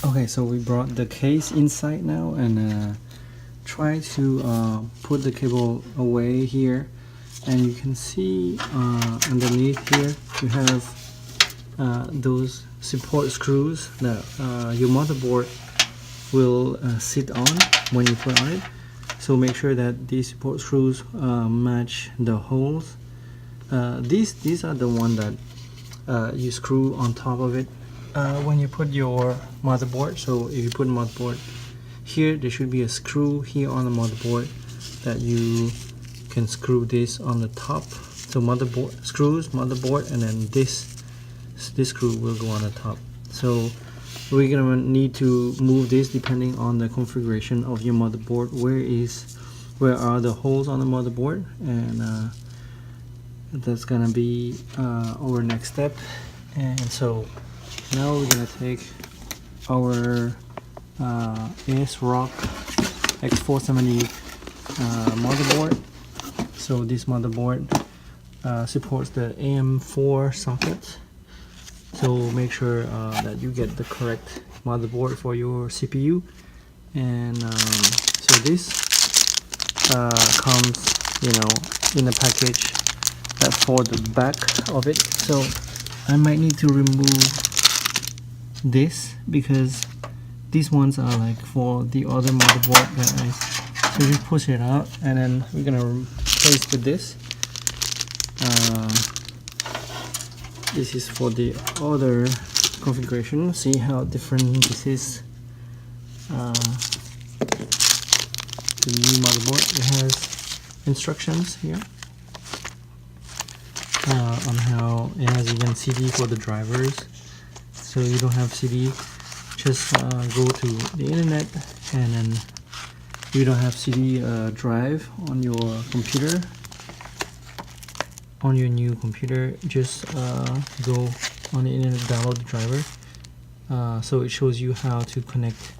Okay, so we brought the case inside now and try to put the cable away here, and you can see underneath here you have those support screws that your motherboard will sit on when you put on it. So make sure that these support screws match the holes. These are the one that you screw on top of it when you put your motherboard. So if you put motherboard here, there should be a screw here on the motherboard that you can screw this on the top. So motherboard screws, motherboard, and then this screw will go on the top. So we're gonna need to move this depending on the configuration of your motherboard. Where are the holes on the motherboard, and that's gonna be our next step. And so now we're gonna take our ASRock X470 motherboard. So this motherboard supports the AM4 socket. So make sure that you get the correct motherboard for your CPU. And so this comes, in a package for the back of it. So I might need to remove this because these ones are like for the other motherboard, guys. So we push it out, and then we're gonna replace with this. This is for the other configuration. See how different this is. The new motherboard, it has instructions here on how it has even CD for the drivers. So you don't have CD, just go to the internet, and then you don't have CD drive on your computer. On your new computer, just go on the internet, download the driver. So it shows you how to connect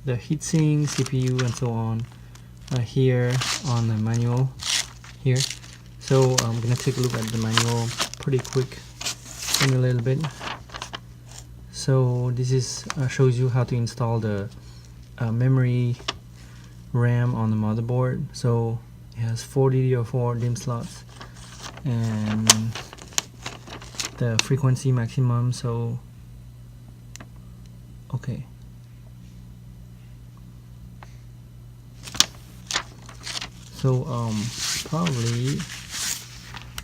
the heatsink, CPU, and so on here on the manual here. So I'm gonna take a look at the manual pretty quick in a little bit. So this is shows you how to install the memory RAM on the motherboard. So it has 4 DDR4 DIMM slots and the frequency maximum. So okay, so probably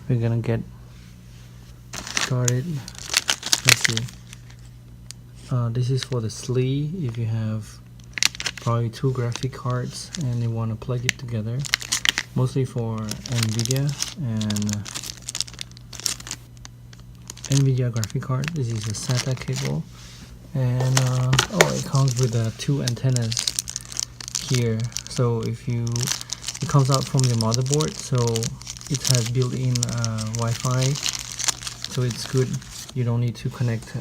we're gonna get started. Let's see. This is for the sleeve. If you have probably 2 graphic cards and you want to plug it together, mostly for NVIDIA and NVIDIA graphic card. This is a SATA cable, and it comes with 2 antennas here. So it comes out from your motherboard, so it has built-in Wi-Fi, so it's good. You don't need to connect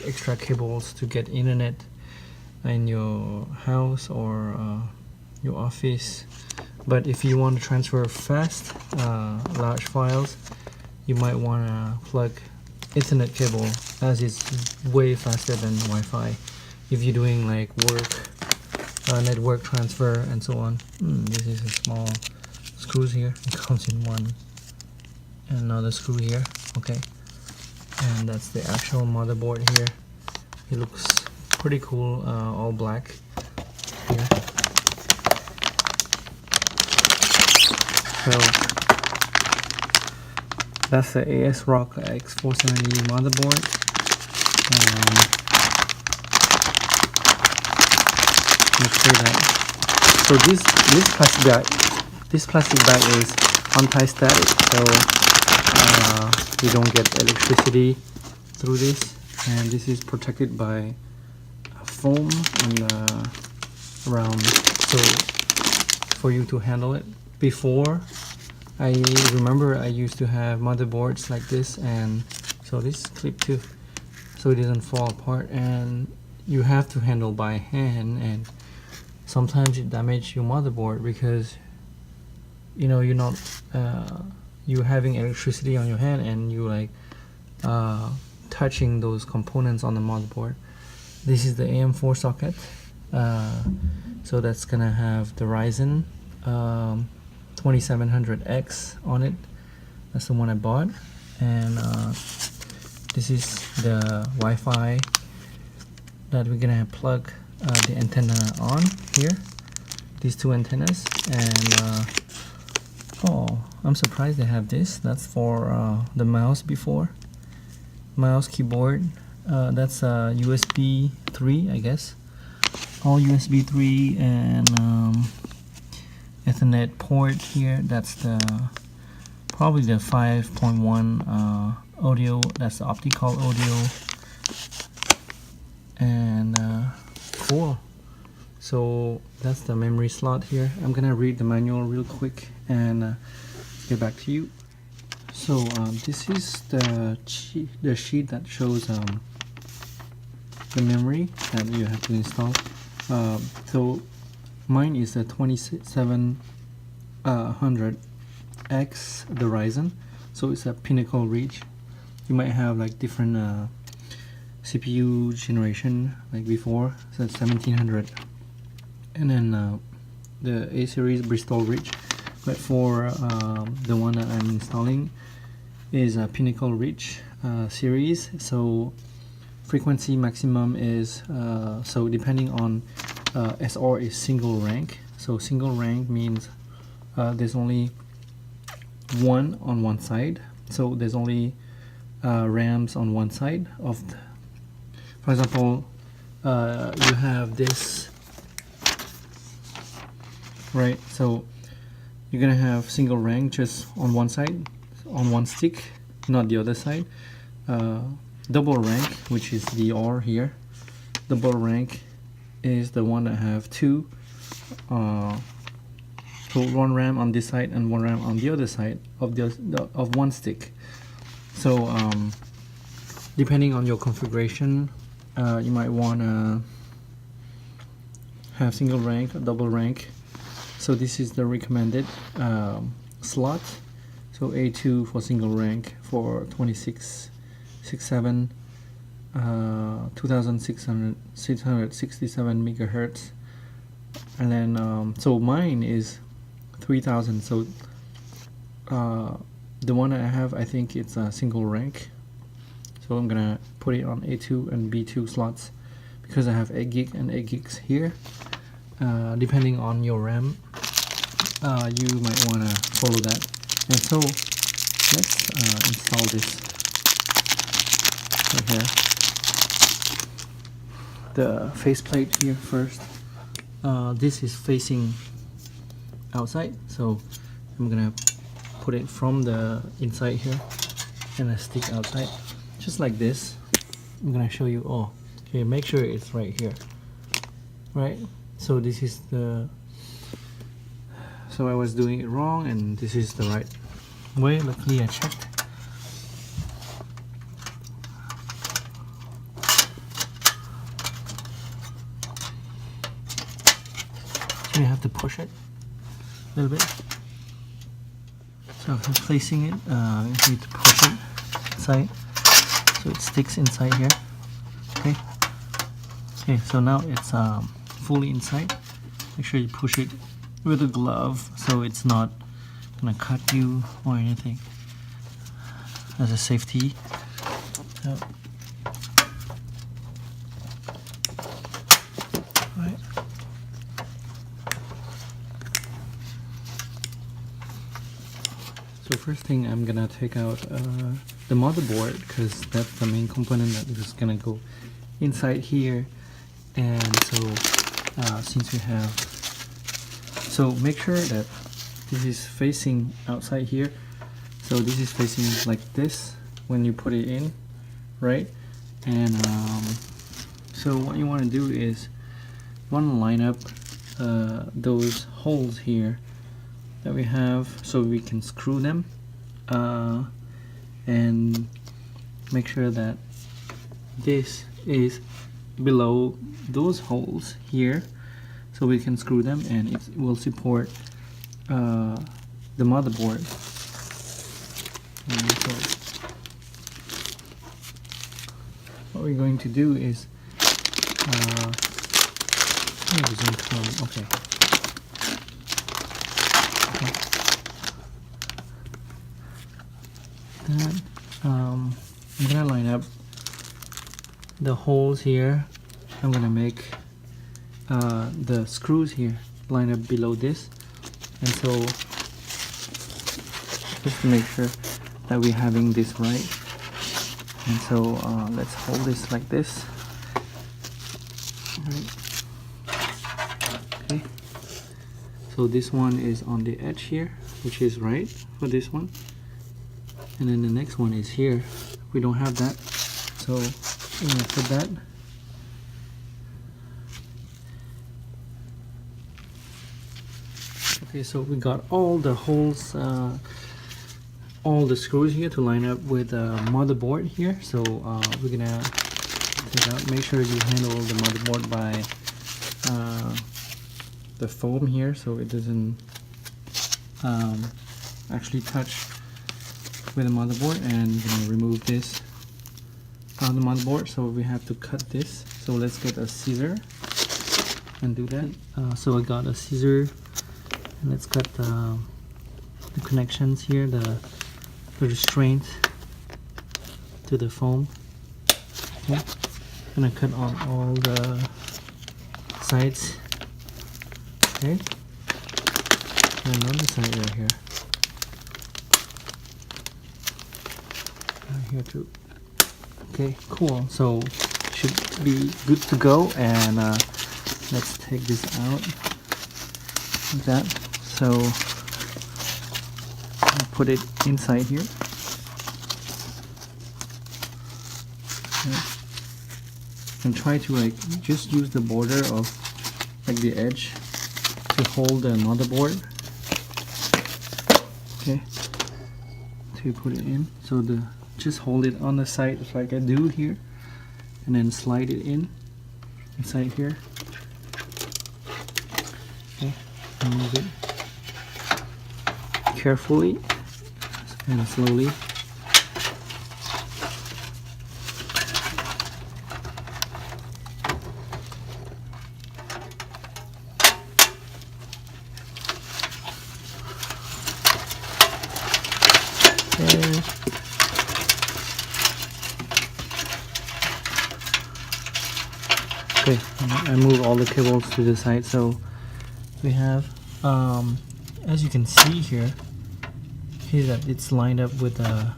extra cables to get internet in your house or your office. But if you want to transfer fast large files, you might want to plug Ethernet cable, as it's way faster than Wi-Fi if you're doing like work, network transfer, and so on. This is a small screws here. It comes in one, and another screw here. Okay, and that's the actual motherboard here. It looks pretty cool, all black here. So that's the ASRock X470 motherboard. Make sure that, so this plastic bag is anti-static, so you don't get electricity through this, and this is protected by foam and around, so for you to handle it. Before, I remember I used to have motherboards like this, and so this clip too, so it doesn't fall apart, and you have to handle by hand, and sometimes it damages your motherboard because you're not you having electricity on your hand, and you like touching those components on the motherboard. This is the AM4 socket. So that's gonna have the Ryzen 2700X on it. That's the one I bought. And this is the Wi-Fi that we're gonna plug the antenna on here. These two antennas. And oh, I'm surprised they have this. That's for the mouse before. Mouse, keyboard. That's USB 3, I guess. All USB 3 and Ethernet port here. That's the probably the 5.1 audio. That's the optical audio. And cool. So that's the memory slot here. I'm gonna read the manual real quick and get back to you. So this is the sheet that shows the memory that you have to install. So mine is the 2700X, the Ryzen. So it's a Pinnacle Reach. You might have like different CPU generation like before. So it's 1700, and then the A series Bristol Reach. But for the one that I'm installing is a Pinnacle Reach series. So frequency maximum is so depending on SR is single rank. So single rank means there's only one on one side. So there's only RAMs on one side of the, for example, you have this, right? So you're gonna have single rank just on one side, on one stick, not the other side. Double rank, which is the R here. Double rank is the one that have two, so one RAM on this side and one RAM on the other side of of one stick. So depending on your configuration, you might want to have single rank or double rank. So this is the recommended slot. So A2 for single rank for 2667 2667 megahertz, and then so mine is 3000. So the one that I have, I think it's a single rank. So I'm gonna put it on A2 and B2 slots because I have 8 gig and 8 gigs here. Depending on your RAM, you might want to follow that. And so let's install this right here. The faceplate here first. This is facing outside, so I'm gonna put it from the inside here and I stick outside, just like this. I'm gonna show you. Oh, okay, make sure it's right here, right? So this is the, so I was doing it wrong and this is the right way. Luckily I checked. So you have to push it a little bit. So if I'm placing it, you need to push it inside so it sticks inside here. Okay. Okay, so now it's fully inside. Make sure you push it with a glove so it's not gonna cut you or anything, as a safety. So, right. So first thing, I'm gonna take out the motherboard, because that's the main component that is gonna go inside here. And so since we have, so make sure that this is facing outside here. So this is facing like this when you put it in, right? And so what you want to do is you want to line up those holes here that we have so we can screw them, and make sure that this is below those holes here so we can screw them, and it will support the motherboard. And so what we're going to do is it doesn't come. Okay. That, I'm gonna line up the holes here. I'm gonna make the screws here line up below this, and so just to make sure that we're having this right, and so let's hold this like this. All right. Okay, so this one is on the edge here, which is right for this one, and then the next one is here. We don't have that, so I'm gonna put that. Okay, so we got all the holes, all the screws here to line up with the motherboard here. So we're gonna take out, make sure you handle the motherboard by the foam here, so it doesn't actually touch with the motherboard, and you're gonna remove this from the motherboard. So we have to cut this. So let's get a scissor and do that. So I got a scissor. And let's cut the connections here, the restraint to the foam. Okay, I'm gonna cut on all the sides. Okay, and another side right here. Right here too. Okay, cool. So should be good to go. And let's take this out like that. So I'll put it inside here. Okay. And try to like just use the border of like the edge to hold the motherboard. Okay. To put it in. So just hold it on the side like I do here, and then slide it in inside here. Okay. Move it carefully and slowly. Okay, I move all the cables to the side. So we have, as you can see here, that it's lined up with the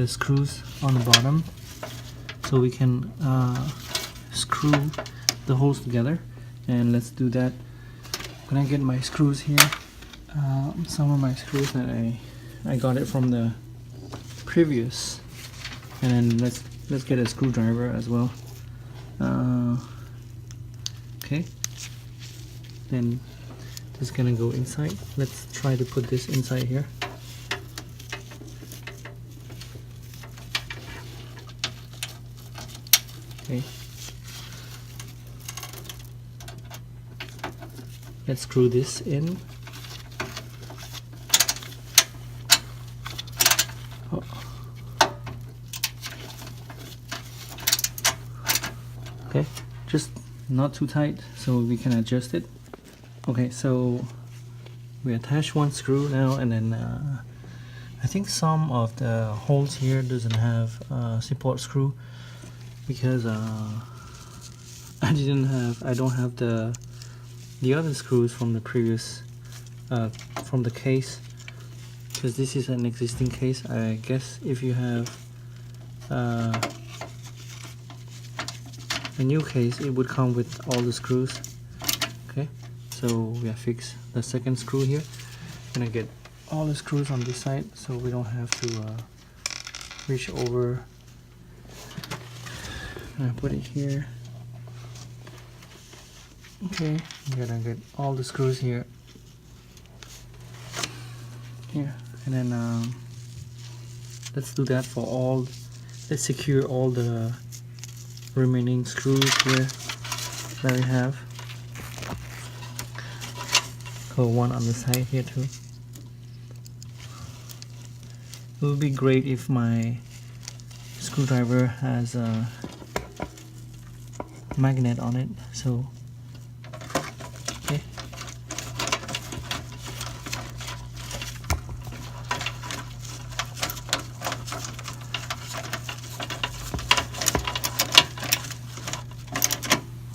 screws on the bottom, so we can screw the holes together. And let's do that. When I get my screws here, some of my screws that I got it from the previous, and then let's get a screwdriver as well. Okay, then it's gonna go inside. Let's try to put this inside here. Okay, let's screw this in. Oh. Okay, just not too tight so we can adjust it. Okay, so we attach one screw now, and then I think some of the holes here doesn't have support screw because I don't have the other screws from the previous from the case, because this is an existing case. I guess if you have a new case, it would come with all the screws. Okay, so we have fixed the second screw here. Gonna get all the screws on this side so we don't have to reach over. I'm gonna put it here. Okay, I'm gonna get all the screws here, and then let's do that for all. Let's secure all the remaining screws here that we have. Go one on the side here too. It would be great if my screwdriver has magnet on it, so okay.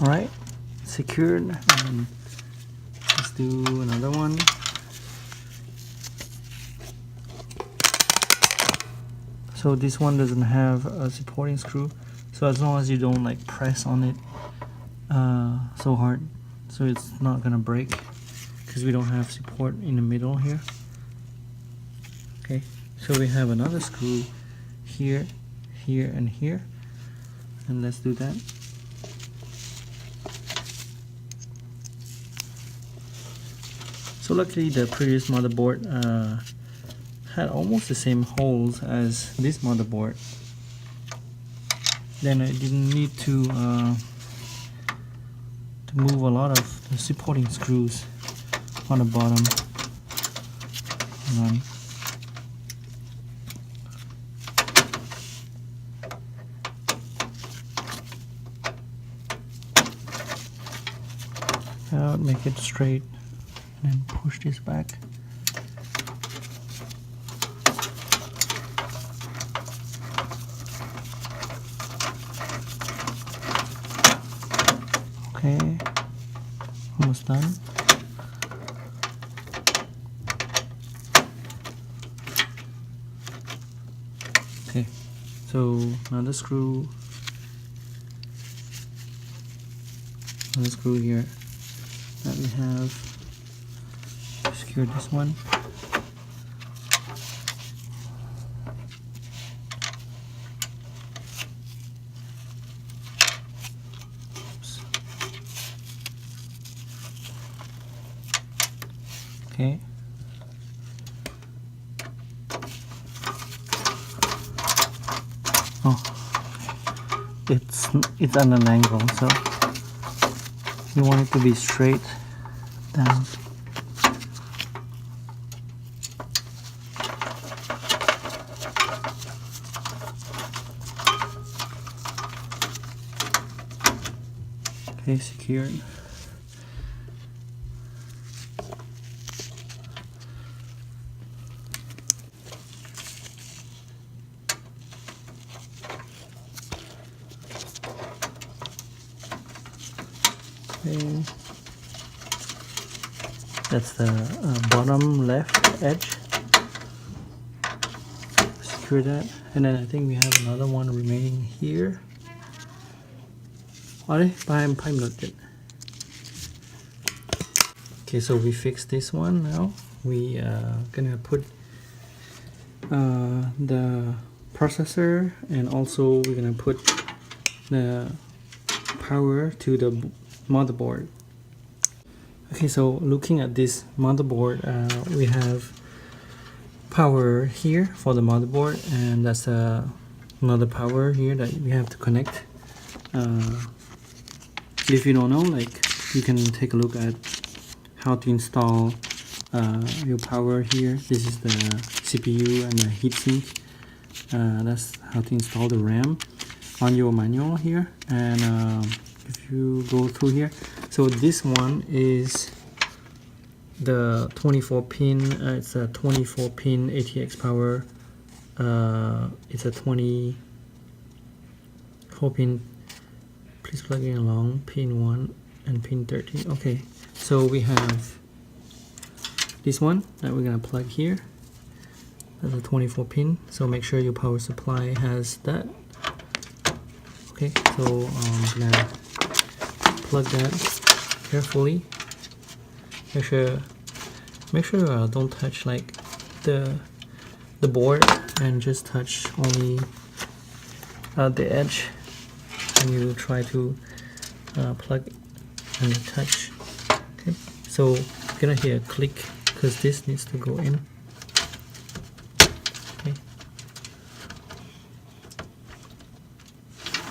All right, secured, and let's do another one. So this one doesn't have a supporting screw, so as long as you don't like press on it so hard, so it's not gonna break, because we don't have support in the middle here. Okay, so we have another screw here, here, and here, and let's do that. So luckily the previous motherboard had almost the same holes as this motherboard. Then I didn't need to move a lot of the supporting screws on the bottom. Out, make it straight, and push this back. Okay, almost done. Okay, so another screw here that we have. Secure this one. Oops. Okay. Oh, it's at an angle, so you want it to be straight down. Okay, secured. Okay. That's the bottom left edge. Secure that, and then I think we have another one remaining here. Okay, so we fixed this one now. We gonna put the processor, and also we're gonna put the power to the motherboard. Okay, so looking at this motherboard, we have power here for the motherboard, and that's another power here that we have to connect. If you don't know, like, you can take a look at how to install your power here. This is the CPU and the heatsink. That's how to install the RAM on your manual here. And if you go through here, so this one is the 24 pin. It's a 24 pin ATX power. It's a 24 pin. Please plug in along pin 1 and pin 13. Okay, so we have this one that we're gonna plug here. That's a 24 pin, so make sure your power supply has that. Okay, so I'm gonna plug that carefully. Make sure don't touch like the board, and just touch only the edge. And you try to plug and touch. Okay, so you're gonna hear a click because this needs to go in. Okay,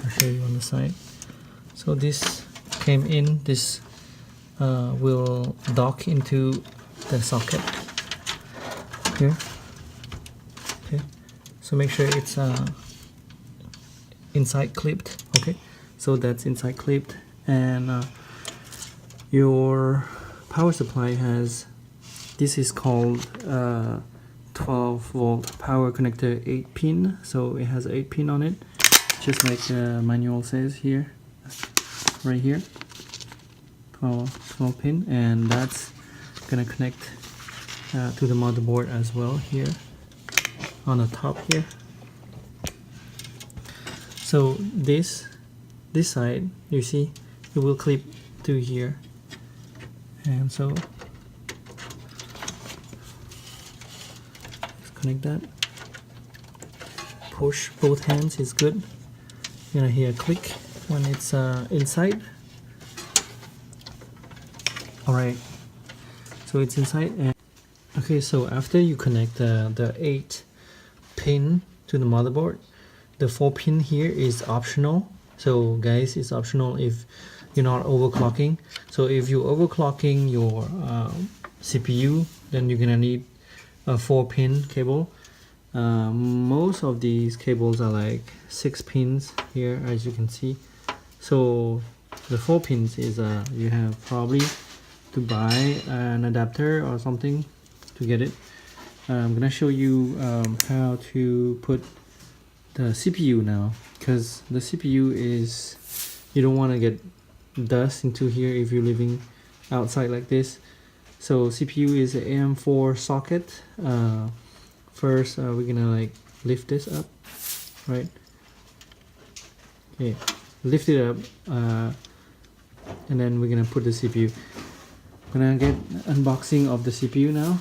I'll show you on the side. So this came in. This will dock into the socket here. Okay, so make sure it's inside clipped. Okay, so that's inside clipped. And your power supply has, this is called 12 volt power connector 8 pin, so it has 8 pin on it, just like the manual says here, right here. 12 pin, and that's gonna connect to the motherboard as well here on the top here. So this side, you see, it will clip to here, and so let's connect that. Push both hands is good. You're gonna hear a click when it's inside. Alright, so it's inside. And okay, so after you connect the 8 pin to the motherboard, the 4 pin here is optional. So guys, it's optional if you're not overclocking. So if you're overclocking your CPU, then you're gonna need a 4 pin cable. Most of these cables are like 6 pins here, as you can see. So the 4 pins is you have probably to buy an adapter or something to get it. I'm gonna show you how to put the CPU now, because the CPU is, you don't want to get dust into here if you're living outside like this. So CPU is an AM4 socket. First we're gonna like lift this up, right? Okay, lift it up, and then we're gonna put the CPU. I'm gonna get unboxing of the CPU now.